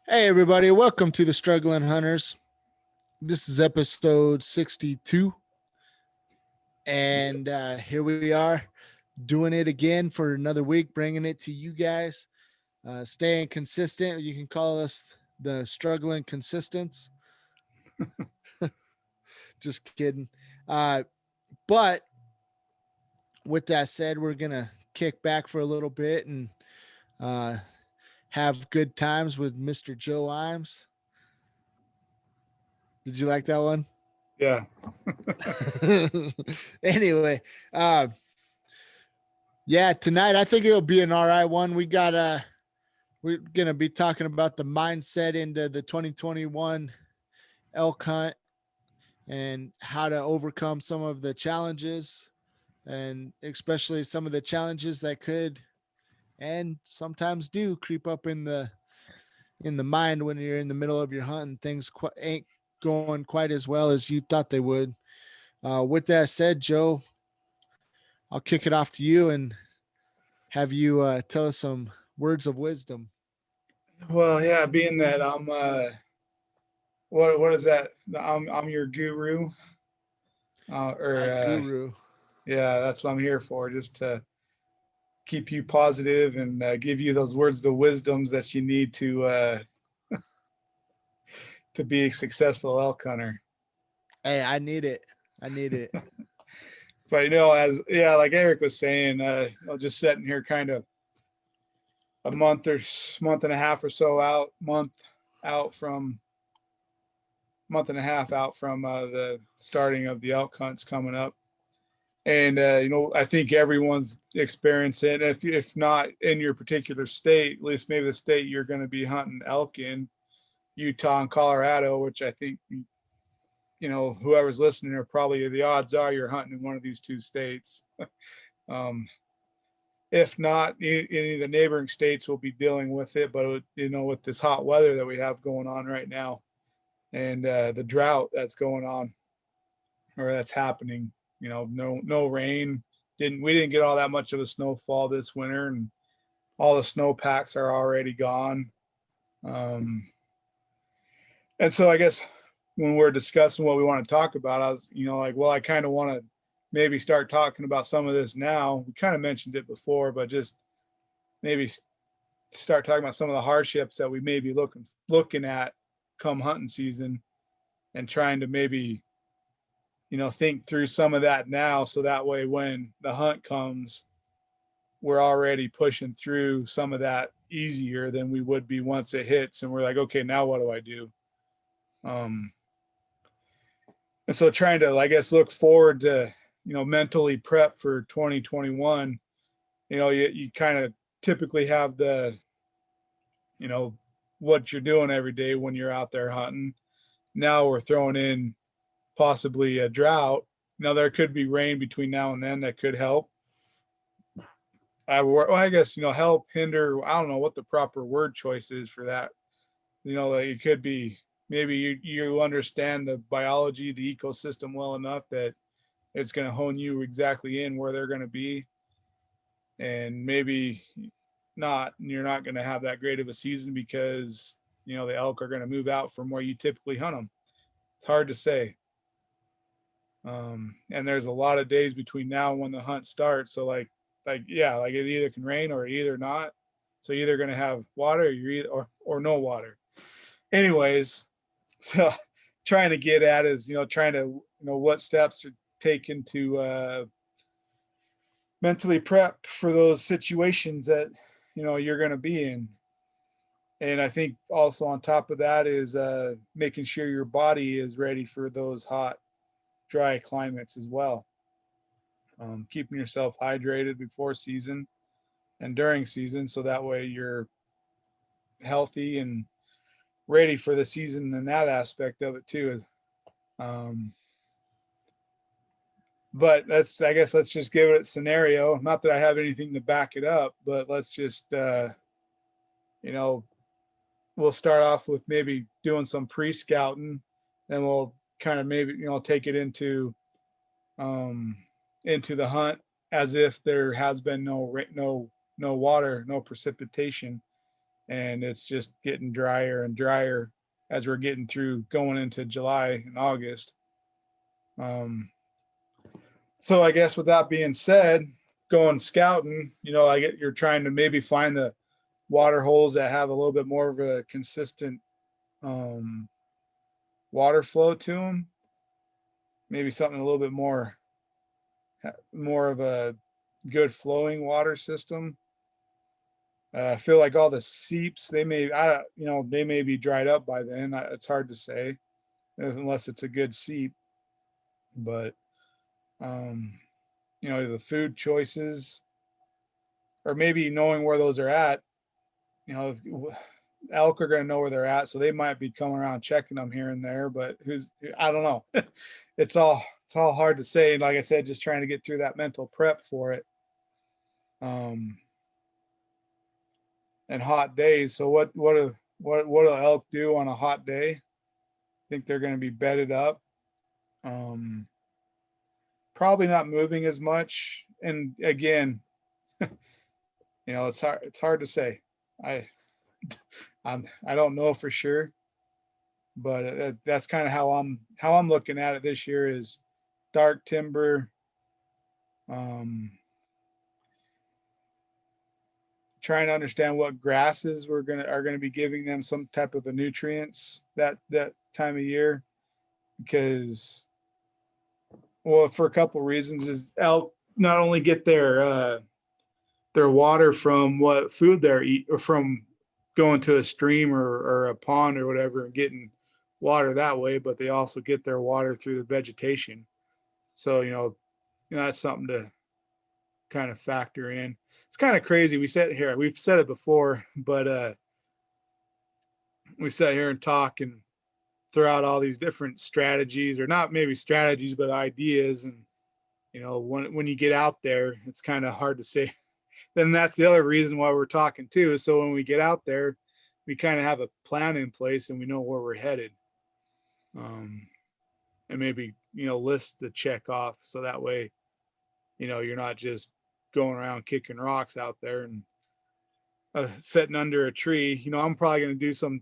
Hey, everybody, welcome to the Struggling Hunters. This is episode 62, and here we are doing it again for another week, bringing it to you guys, staying consistent. You can call us the Struggling Consistents. Just kidding. But with that said, we're going to kick back for a little bit and uh, have good times with Mr. Joe Imes. Did you like that one? Yeah. Anyway, uh, yeah, tonight I think it'll be an all right one. We're gonna be talking about the mindset into the 2021 elk hunt and how to overcome some of the challenges, and especially some of the challenges that could and sometimes do creep up in the mind when you're in the middle of your hunt and things ain't going quite as well as you thought they would. With that said, Joe, I'll kick it off to you and have you tell us some words of wisdom. Well, yeah, being that I'm what is that? I'm your guru. Or Guru. yeah, that's what I'm here for, just to keep you positive and give you those words, the wisdoms that you need to be a successful elk hunter. Hey, I need it. I need it. But as like Eric was saying, just sitting here kind of a month and a half or so out from month and a half out from the starting of the elk hunts coming up. And I think everyone's experiencing, if not in your particular state, at least maybe the state you're going to be hunting elk in, Utah and Colorado, which I think whoever's listening are probably, the odds are you're hunting in one of these two states. um, if not, any of the neighboring states will be dealing with it, but with this hot weather that we have going on right now, and the drought that's going on, or that's happening. No rain. We didn't get all that much of a snowfall this winter, and all the snow packs are already gone. Um, and so I guess when we're discussing what we want to talk about, I was, like, well, I kind of want to maybe start talking about some of this now. We kind of mentioned it before, but just maybe start talking about some of the hardships that we may be looking at come hunting season, and trying to maybe think through some of that now, so that way when the hunt comes, we're already pushing through some of that easier than we would be once it hits and we're like, okay, now what do I do? um and so trying to, I guess, look forward to, mentally prep for 2021. You kind of typically have the, you know what you're doing every day when you're out there hunting. Now we're throwing in possibly a drought. Now there could be rain between now and then that could help. I guess, help, hinder. I don't know what the proper word choice is for that. Like it could be, maybe you understand the biology, the ecosystem well enough that it's going to hone you exactly in where they're going to be, and maybe not. And you're not going to have that great of a season because the elk are going to move out from where you typically hunt them. It's hard to say. And there's a lot of days between now and when the hunt starts. So yeah, like it either can rain or either not. So you're either going to have water, or no water. Anyways, so trying to get at is, trying to, what steps are taken to mentally prep for those situations that, you're going to be in. And I think also on top of that is making sure your body is ready for those hot, dry climates as well. Keeping yourself hydrated before season and during season, so that way you're healthy and ready for the season, and that aspect of it too. Um, but I guess let's just give it a scenario. Not that I have anything to back it up, but let's just, you know, we'll start off with maybe doing some pre-scouting, then we'll kind of maybe, take it um, into the hunt, as if there has been no water, no precipitation, and it's just getting drier and drier as we're getting through going into July and August. So I guess with that being said, going scouting, you're trying to maybe find the water holes that have a little bit more of a consistent um, water flow to them. Maybe something a little bit more of a good flowing water system. I feel like all the seeps, they may be dried up by then. It's hard to say unless it's a good seep. But the food choices, or maybe knowing where those are at. Elk are going to know where they're at, so they might be coming around checking them here and there. But I don't know. It's all hard to say. And like I said, just trying to get through that mental prep for it. And hot days. So what do elk do on a hot day? I think they're going to be bedded up. Probably not moving as much. And again, it's hard to say. I I don't know for sure, but that's kind of how I'm looking at it this year is dark timber. Trying to understand what grasses are going to be giving them some type of a nutrients that time of year, because for a couple of reasons is elk not only get their water from what food they're eat or from going to a stream or a pond or whatever and getting water that way, but they also get their water through the vegetation. So that's something to kind of factor in. It's kind of crazy. We've said it before, but we sit here and talk and throw out all these different strategies, or not maybe strategies, but ideas. And when you get out there, it's kind of hard to say. Then that's the other reason why we're talking too. So when we get out there, we kind of have a plan in place and we know where we're headed. And maybe list the check off, so that way you're not just going around kicking rocks out there and sitting under a tree. I'm probably going to do some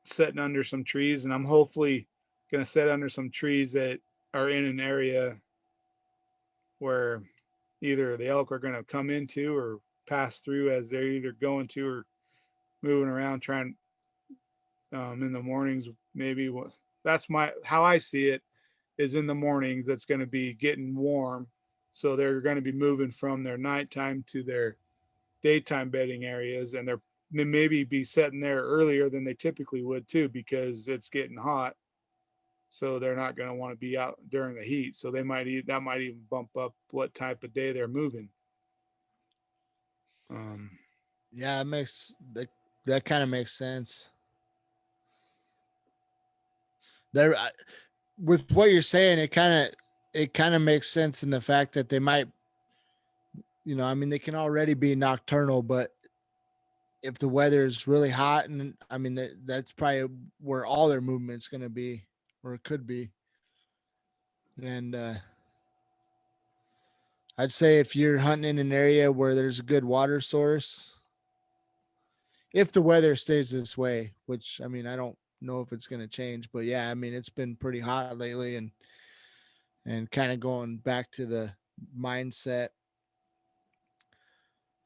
sitting under some trees, and I'm hopefully going to sit under some trees that are in an area where either the elk are going to come into or pass through as they're either going to or moving around trying in the mornings. Maybe that's how I see it is in the mornings. That's going to be getting warm, so they're going to be moving from their nighttime to their daytime bedding areas, and they maybe be sitting there earlier than they typically would too, because it's getting hot. So they're not going to want to be out during the heat. So that might even bump up what type of day they're moving. Yeah, it makes that kind of makes sense. There, with what you're saying, it kind of makes sense in the fact that they might, I mean, they can already be nocturnal, but if the weather is really hot, and I mean, that's probably where all their movement's going to be, or it could be. And I'd say if you're hunting in an area where there's a good water source, if the weather stays this way, which I mean, I don't know if it's going to change, but yeah, I mean, it's been pretty hot lately, and kind of going back to the mindset.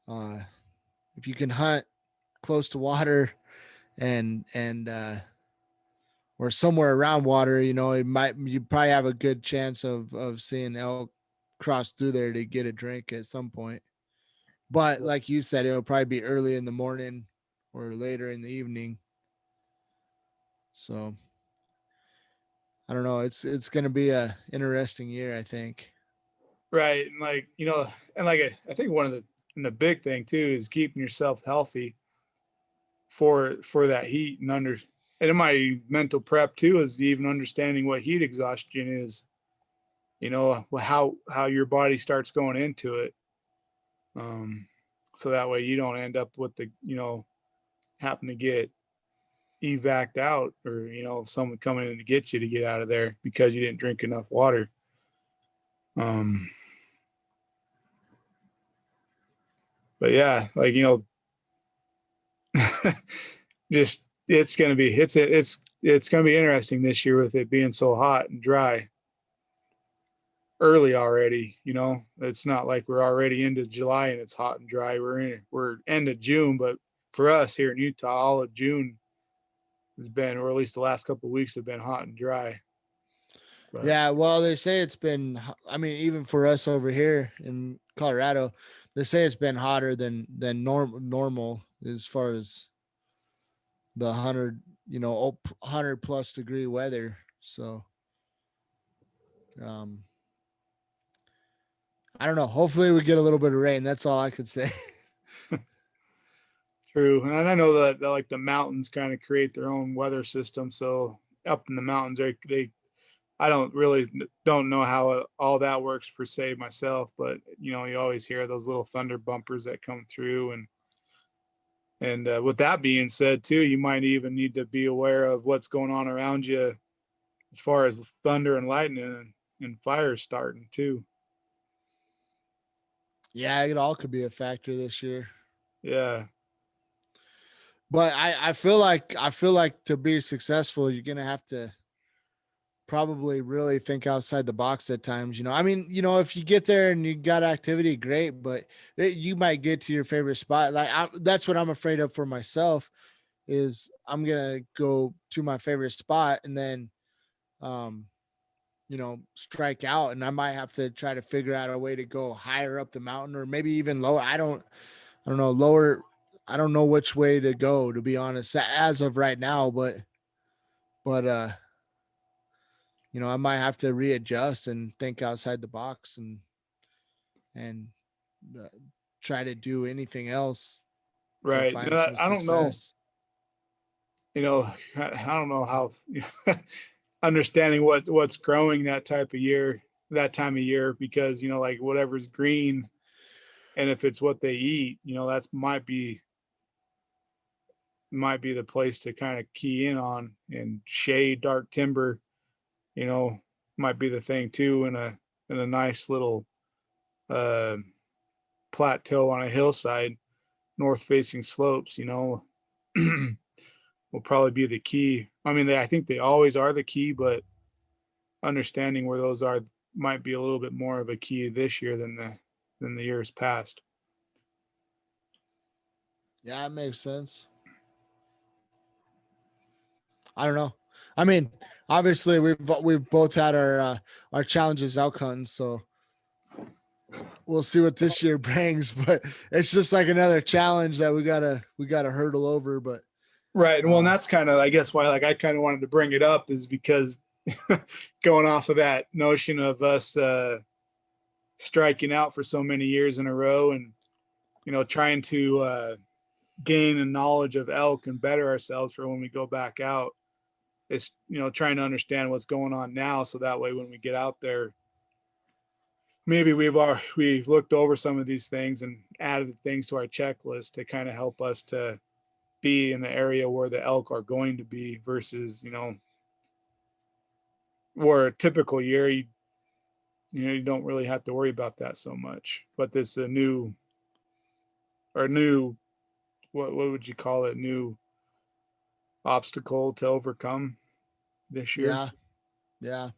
Uh, if you can hunt close to water and or somewhere around water, you probably have a good chance of seeing elk cross through there to get a drink at some point. But like you said, it'll probably be early in the morning or later in the evening. So I don't know. It's going to be a interesting year, I think. Right. And I think one of the big thing too is keeping yourself healthy for that heat, and in my mental prep too is even understanding what heat exhaustion is, how your body starts going into it. So that way you don't end up with happen to get evac'd out, or someone coming in to get you to get out of there because you didn't drink enough water. But yeah, just it's gonna be it's gonna be interesting this year with it being so hot and dry early already. It's not like we're already into July and it's hot and dry. We're end of June, but for us here in Utah, all of June has been, or at least the last couple of weeks have been hot and dry. But Yeah, well, they say it's been. I mean, even for us over here in Colorado, they say it's been hotter than normal as far as the 100 plus degree weather. So, um, I don't know. Hopefully, we get a little bit of rain. That's all I could say. true, and I know that like the mountains kind of create their own weather system. So up in the mountains, they I don't know how all that works per se myself, but you always hear those little thunder bumpers that come through, and with that being said, too, you might even need to be aware of what's going on around you as far as thunder and lightning and fires starting too. Yeah, it all could be a factor this year. Yeah, But I feel like to be successful, you're gonna have to probably really think outside the box at times. I mean, if you get there and you got activity, great, but you might get to your favorite spot. That's what I'm afraid of for myself is I'm gonna go to my favorite spot and then um strike out, and I might have to try to figure out a way to go higher up the mountain or maybe even lower. I don't know, lower. I don't know which way to go, to be honest, as of right now, but I might have to readjust and think outside the box and uh, try to do anything else to right. find some I don't know. success. I don't know how understanding what's growing that time of year, because like whatever's green, and if it's what they eat, that's might be the place to kind of key in on, and shade, dark timber, you know, might be the thing too, in a nice little uh, plateau on a hillside, north facing slopes, will probably be the key. I mean, I think they always are the key, but understanding where those are might be a little bit more of a key this year than the years past. Yeah, it makes sense. I don't know. I mean, obviously we've both had our challenges out hunting, so we'll see what this year brings. But it's just like another challenge that we gotta hurdle over. But Right. And well, and uh, that's kind of, I guess, why like I kind of wanted to bring it up, is because going off of that notion of us striking out for so many years in a row, and trying to gain a knowledge of elk and better ourselves for when we go back out. It's trying to understand what's going on now, so that way when we get out there, maybe we've looked over some of these things and added things to our checklist to kind of help us to be in the area where the elk are going to be, versus where a typical year you don't really have to worry about that so much. But this a new or new, what would you call it, new obstacle to overcome this year. yeah, yeah,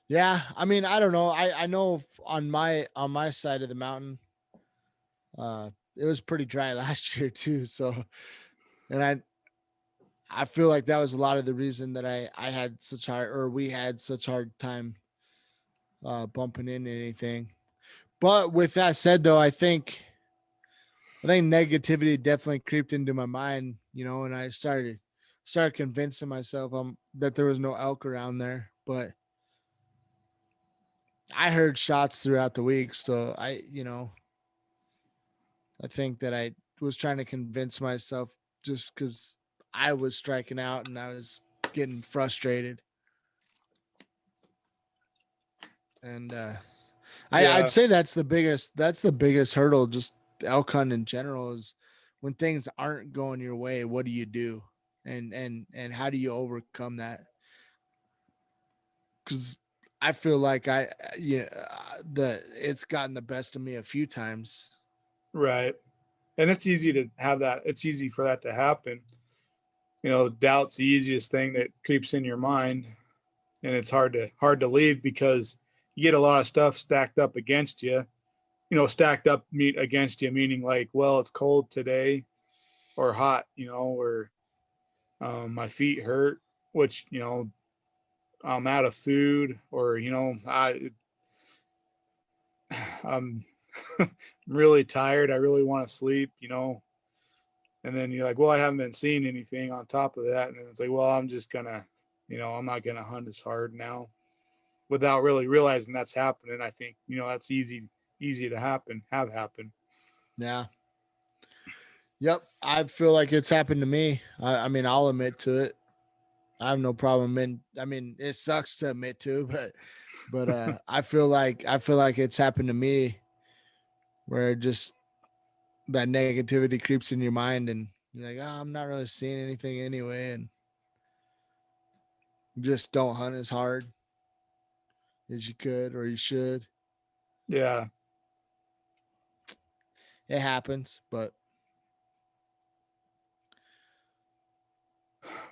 yeah. I mean, I don't know. I know on my side of the mountain, it was pretty dry last year too. So, and I feel like that was a lot of the reason that I had such hard, or we had such hard time bumping into anything. But with that said, though, I think negativity definitely creeped into my mind, and I started convincing myself that there was no elk around there. But I heard shots throughout the week, so I think that I was trying to convince myself just because I was striking out and I was getting frustrated. And I'd Yeah, say that's the biggest hurdle, just elk hunting in general, is when things aren't going your way, what do you do? And how do you overcome that? Because I feel like the it's gotten the best of me a few times. right. and it's easy to have that. It's easy for that to happen. Doubt's the easiest thing that creeps in your mind, and it's hard to leave because you get a lot of stuff stacked up against you. Stacked up meat against you, meaning like, well, it's cold today or hot, or my feet hurt, which I'm out of food, or I'm really tired. I really want to sleep, and then you're like, well, I haven't been seeing anything on top of that, and it's like, well, I'm just gonna, I'm not gonna hunt as hard now, without really realizing that's happening. I think that's easy to have happen. Yeah. Yep. I feel like it's happened to me. I mean, I'll admit to it. I have no problem. And I mean, it sucks to admit to, but I feel like it's happened to me where just that negativity creeps in your mind and you're like, oh, I'm not really seeing anything anyway. And you just don't hunt as hard as you could or you should. Yeah, It happens, but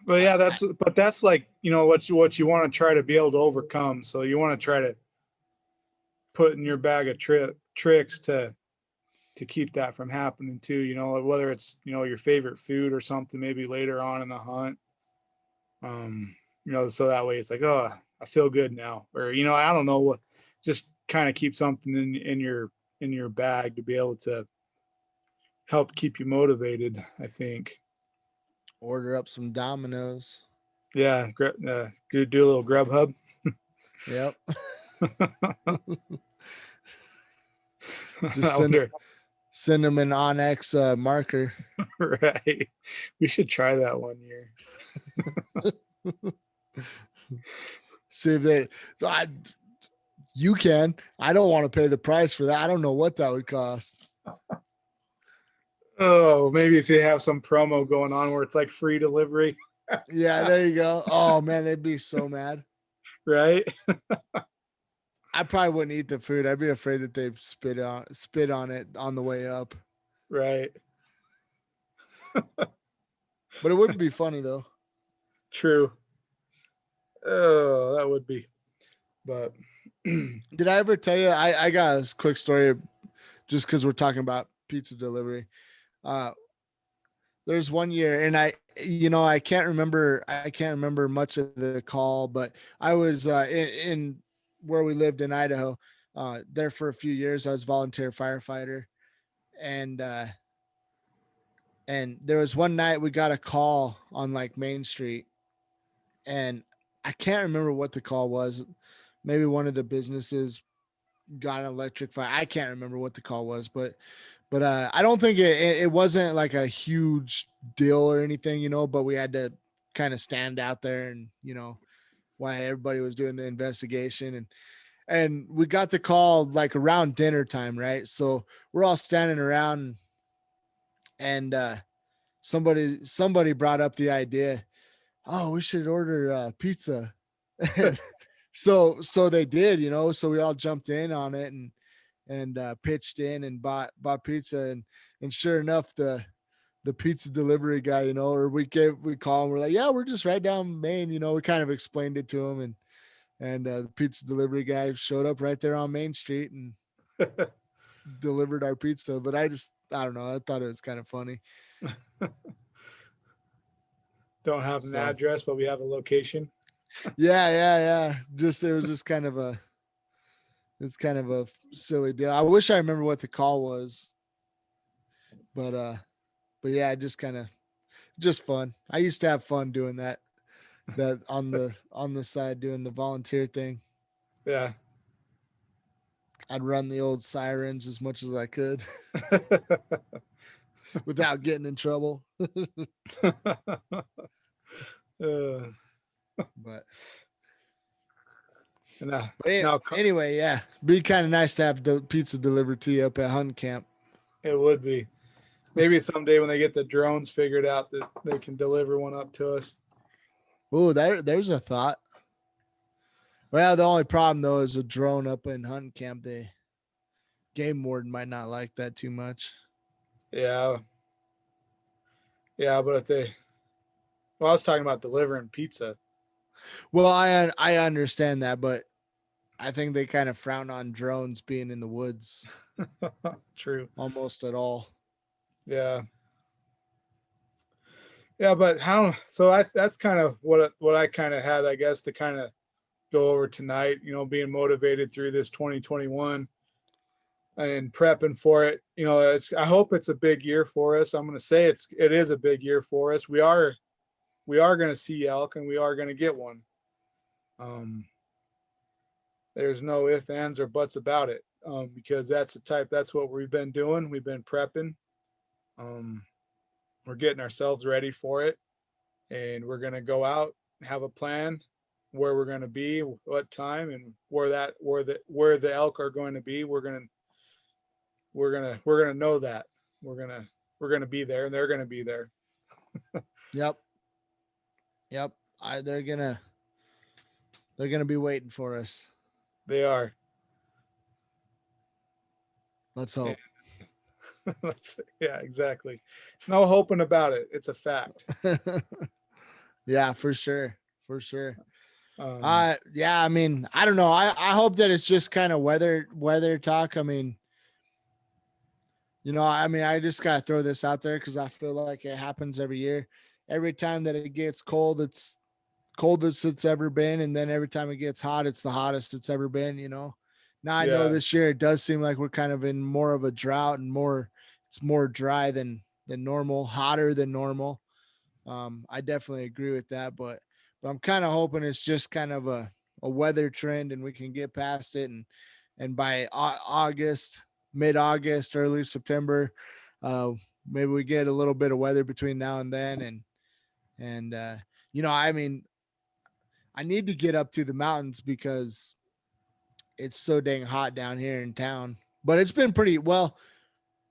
I, yeah, that's like what you want to try to be able to overcome. So you want to try to put in your bag of tricks to keep that from happening too. Whether it's your favorite food or something, maybe later on in the hunt. So that way it's like, oh, I feel good now, or I don't know what, just kind of keep something in your bag to be able to help keep you motivated, I think. order up some Dominoes. Yeah, do a little grub hub. Yep. Just I wonder. send them an Onyx marker. Right, we should try that one year. See if they. So you can. I don't want to pay the price for that. I don't know what that would cost. Oh, maybe if they have some promo going on where it's like free delivery. Yeah, there you go. Oh man, they'd be so mad. Right. I probably wouldn't eat the food. I'd be afraid that they spit on it on the way up. Right. But it would be funny though. True. Oh, that would be. But Did I ever tell you? I got a quick story, just because we're talking about pizza delivery. Uh, there's one year, and I can't remember. I can't remember much of the call, but I was in where we lived in Idaho. There for a few years. I was volunteer firefighter, and there was one night we got a call on like Main Street, and I can't remember what the call was. Maybe one of the businesses got an electric fire. I can't remember what the call was, but I don't think it wasn't like a huge deal or anything, but we had to kind of stand out there and, why everybody was doing the investigation, and we got the call like around dinner time, right? So we're all standing around, and somebody brought up the idea, oh, we should order pizza. So they did, so we all jumped in on it and pitched in and bought pizza, and sure enough, the pizza delivery guy, or we call him, we're like, yeah, we're just right down Main, we kind of explained it to him, and the pizza delivery guy showed up right there on Main Street and delivered our pizza. But I don't know, I thought it was kind of funny. don't have an So address, but we have a location. yeah, just it was just kind of a it's kind of a silly deal. I wish I remember what the call was, but yeah, just kind of just fun. I used to have fun doing that on the side, doing the volunteer thing. Yeah. I'd run the old sirens as much as I could without getting in trouble. uh, but now, but now anyway, yeah, be kind of nice to have the pizza delivered to you up at hunting camp. it would be. Maybe someday when they get the drones figured out that they can deliver one up to us. Oh, there's a thought. Well, the only problem though is a drone up in hunting camp. The game warden might not like that too much. Yeah. Yeah. But if they, well, I was talking about delivering pizza. Well, I understand that, but I think they kind of frown on drones being in the woods True. almost at all. Yeah. Yeah. But how, so that's kind of what I kind of had, I guess, to kind of go over tonight, being motivated through this 2021 and prepping for it. I hope it's a big year for us. I'm going to say it is a big year for us. We are going to see elk and we are going to get one. Um, there's no ifs, ands, or buts about it. Because that's what we've been doing. We've been prepping. Um, we're getting ourselves ready for it, and we're going to go out, have a plan where we're going to be, what time, and where the elk are going to be. We're gonna know that. We're gonna be there, and they're gonna be there. Yep. Yep. They're gonna be waiting for us. They are. Let's Yeah, hope. yeah, exactly. No hoping about it. It's a fact. Yeah, for sure. For sure. Um, Yeah, I mean, I don't know. I hope that it's just kind of weather talk. I mean, I mean, I just gotta throw this out there because I feel like it happens every year. Every time that it gets cold, it's coldest it's ever been, and then every time it gets hot, it's the hottest it's ever been. Now I know yeah, this year it does seem like we're kind of in more of a drought and it's more dry than normal, hotter than normal. I definitely agree with that, but I'm kind of hoping it's just kind of a weather trend and we can get past it, and by August, mid-August, early September, uh, maybe we get a little bit of weather between now and then, and I mean, I need to get up to the mountains because it's so dang hot down here in town. But it's been pretty well.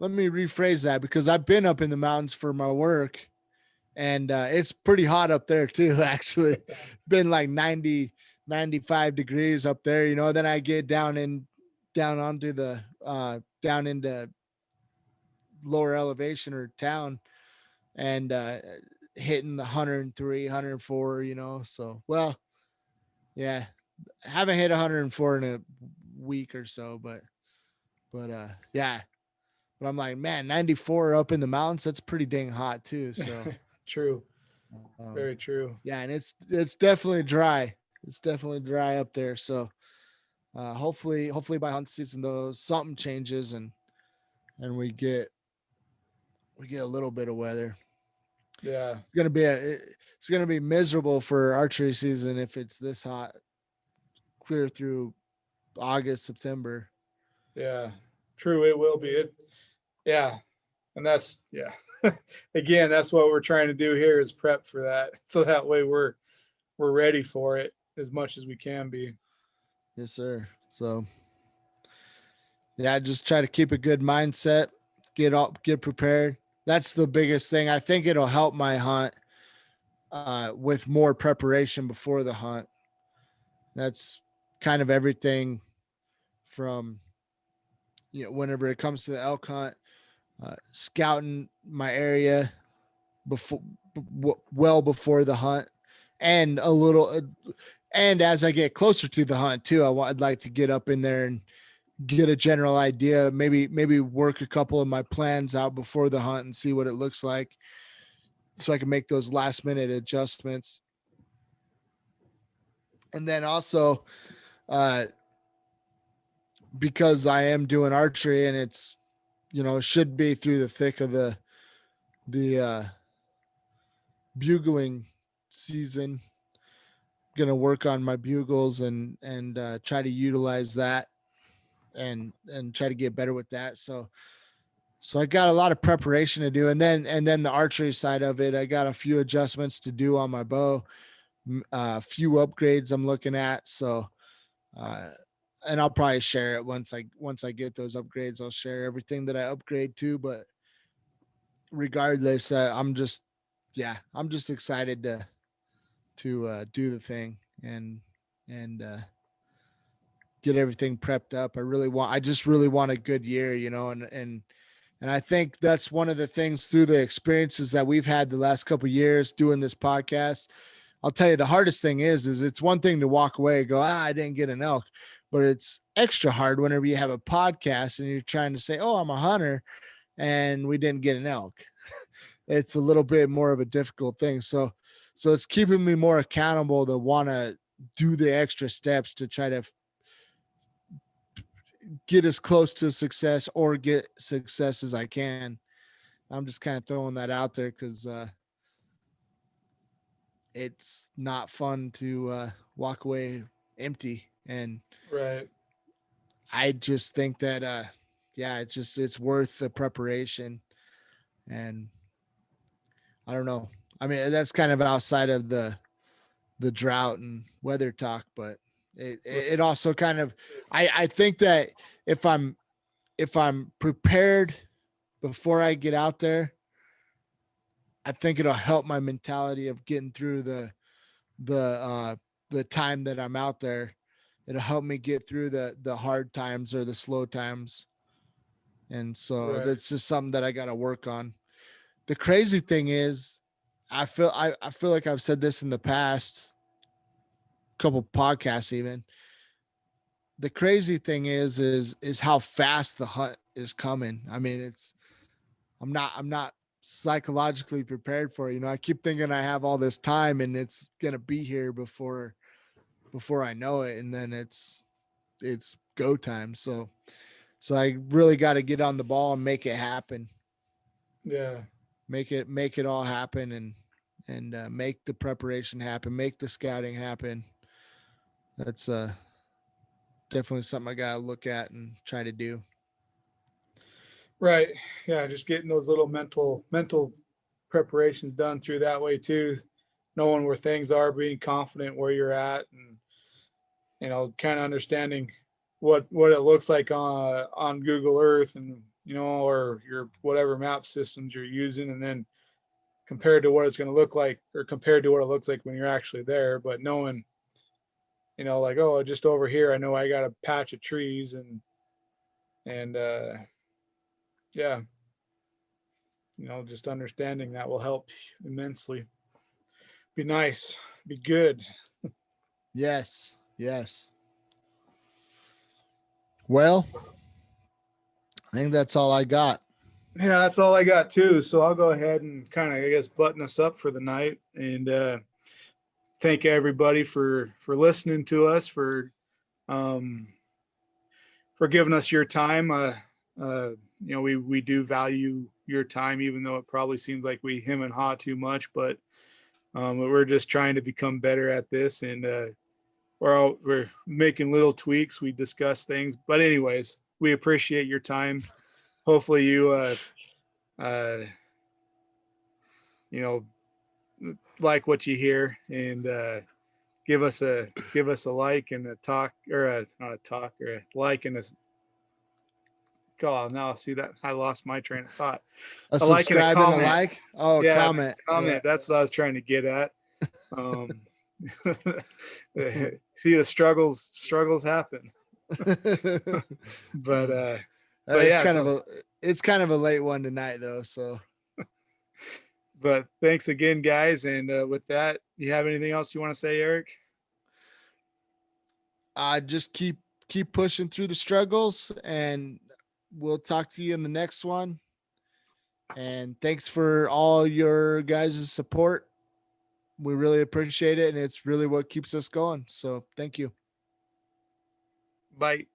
Let me rephrase that because I've been up in the mountains for my work, and it's pretty hot up there too. Actually, been like 90, 95 degrees up there. Then I get down onto the down into lower elevation or town, and hitting the 103, 104. So well, yeah, haven't hit 104 in a week or so, but yeah. But I'm like, man, 94 up in the mountains, that's pretty dang hot too. So true. um, Very true. yeah, and it's definitely dry. It's definitely dry up there. So hopefully by hunt season though something changes and we get a little bit of weather. Yeah, It's gonna be miserable for archery season if it's this hot clear through August, September. yeah. True. It will be. Yeah, and that's yeah. Again, that's what we're trying to do here is prep for that, so that way we're ready for it as much as we can be. Yes, sir. So yeah, just try to keep a good mindset, get prepared. That's the biggest thing. I think it'll help my hunt with more preparation before the hunt. That's kind of everything from whenever it comes to the elk hunt, scouting my area before well before the hunt, and a little and as I get closer to the hunt too, I'd like to get up in there and get a general idea, maybe work a couple of my plans out before the hunt and see what it looks like so I can make those last minute adjustments. And then also uh because I am doing archery and it's should be through the thick of the bugling season, gonna work on my bugles and try to utilize that and try to get better with that. So I got a lot of preparation to do, and then the archery side of it, I got a few adjustments to do on my bow, a few upgrades I'm looking at. So, uh, and I'll probably share it once I get those upgrades. I'll share everything that I upgrade to. But regardless, I'm just excited to do the thing and get everything prepped up. I just really want a good year, and And I think that's one of the things through the experiences that we've had the last couple of years doing this podcast. I'll tell you, the hardest thing is it's one thing to walk away and go, I didn't get an elk, but it's extra hard whenever you have a podcast and you're trying to say, oh, I'm a hunter and we didn't get an elk. It's a little bit more of a difficult thing. So it's keeping me more accountable to want to do the extra steps to try to get as close to success or get success as I can. I'm just kind of throwing that out there because it's not fun to walk away empty. And Right. I just think that, it's worth the preparation. And I don't know. I mean, that's kind of outside of the drought and weather talk, but it also kind of, I think that if I'm prepared before I get out there, I think it'll help my mentality of getting through the time that I'm out there. It'll help me get through the hard times or the slow times. And so Right. that's just something that I got to work on. The crazy thing is I feel like I've said this in the past couple podcasts even. The crazy thing is how fast the hunt is coming. I mean, I'm not psychologically prepared for it. I keep thinking I have all this time and it's gonna be here before I know it, and then it's go time. So I really got to get on the ball and make it happen. Yeah. Make it all happen and make the preparation happen, make the scouting happen. That's definitely something I gotta look at and try to do. Right. Yeah. Just getting those little mental preparations done through that way too, knowing where things are, being confident where you're at, and kind of understanding what it looks like on Google Earth, and or your whatever map systems you're using, and then compared to what it's going to look like, or compared to what it looks like when you're actually there. But knowing, like, oh, just over here, I know I got a patch of trees, and yeah, just understanding that will help immensely. Be nice, be good. Yes. Well, I think that's all I got. Yeah, that's all I got too. So I'll go ahead and kind of, I guess, button us up for the night, and thank everybody for listening to us, um, for giving us your time. We do value your time, even though it probably seems like we hem and haw too much, but we're just trying to become better at this, and we're making little tweaks. We discuss things, but anyways, we appreciate your time. Hopefully you uh, you know like what you hear, and give us a like and a talk, or not a talk, or a like and a call. Now see that I lost my train of thought. A A like and a subscribe and a comment. like. Oh, a Yeah, comment. comment. That's what I was trying to get at. See, the struggles happen. Yeah. but but It's yeah, kind of so a late one tonight though. So but thanks again, guys. And with that, you have anything else you want to say, Eric? just keep pushing through the struggles, and we'll talk to you in the next one. And thanks for all your guys' support. We really appreciate it, and it's really what keeps us going. So thank you. Bye.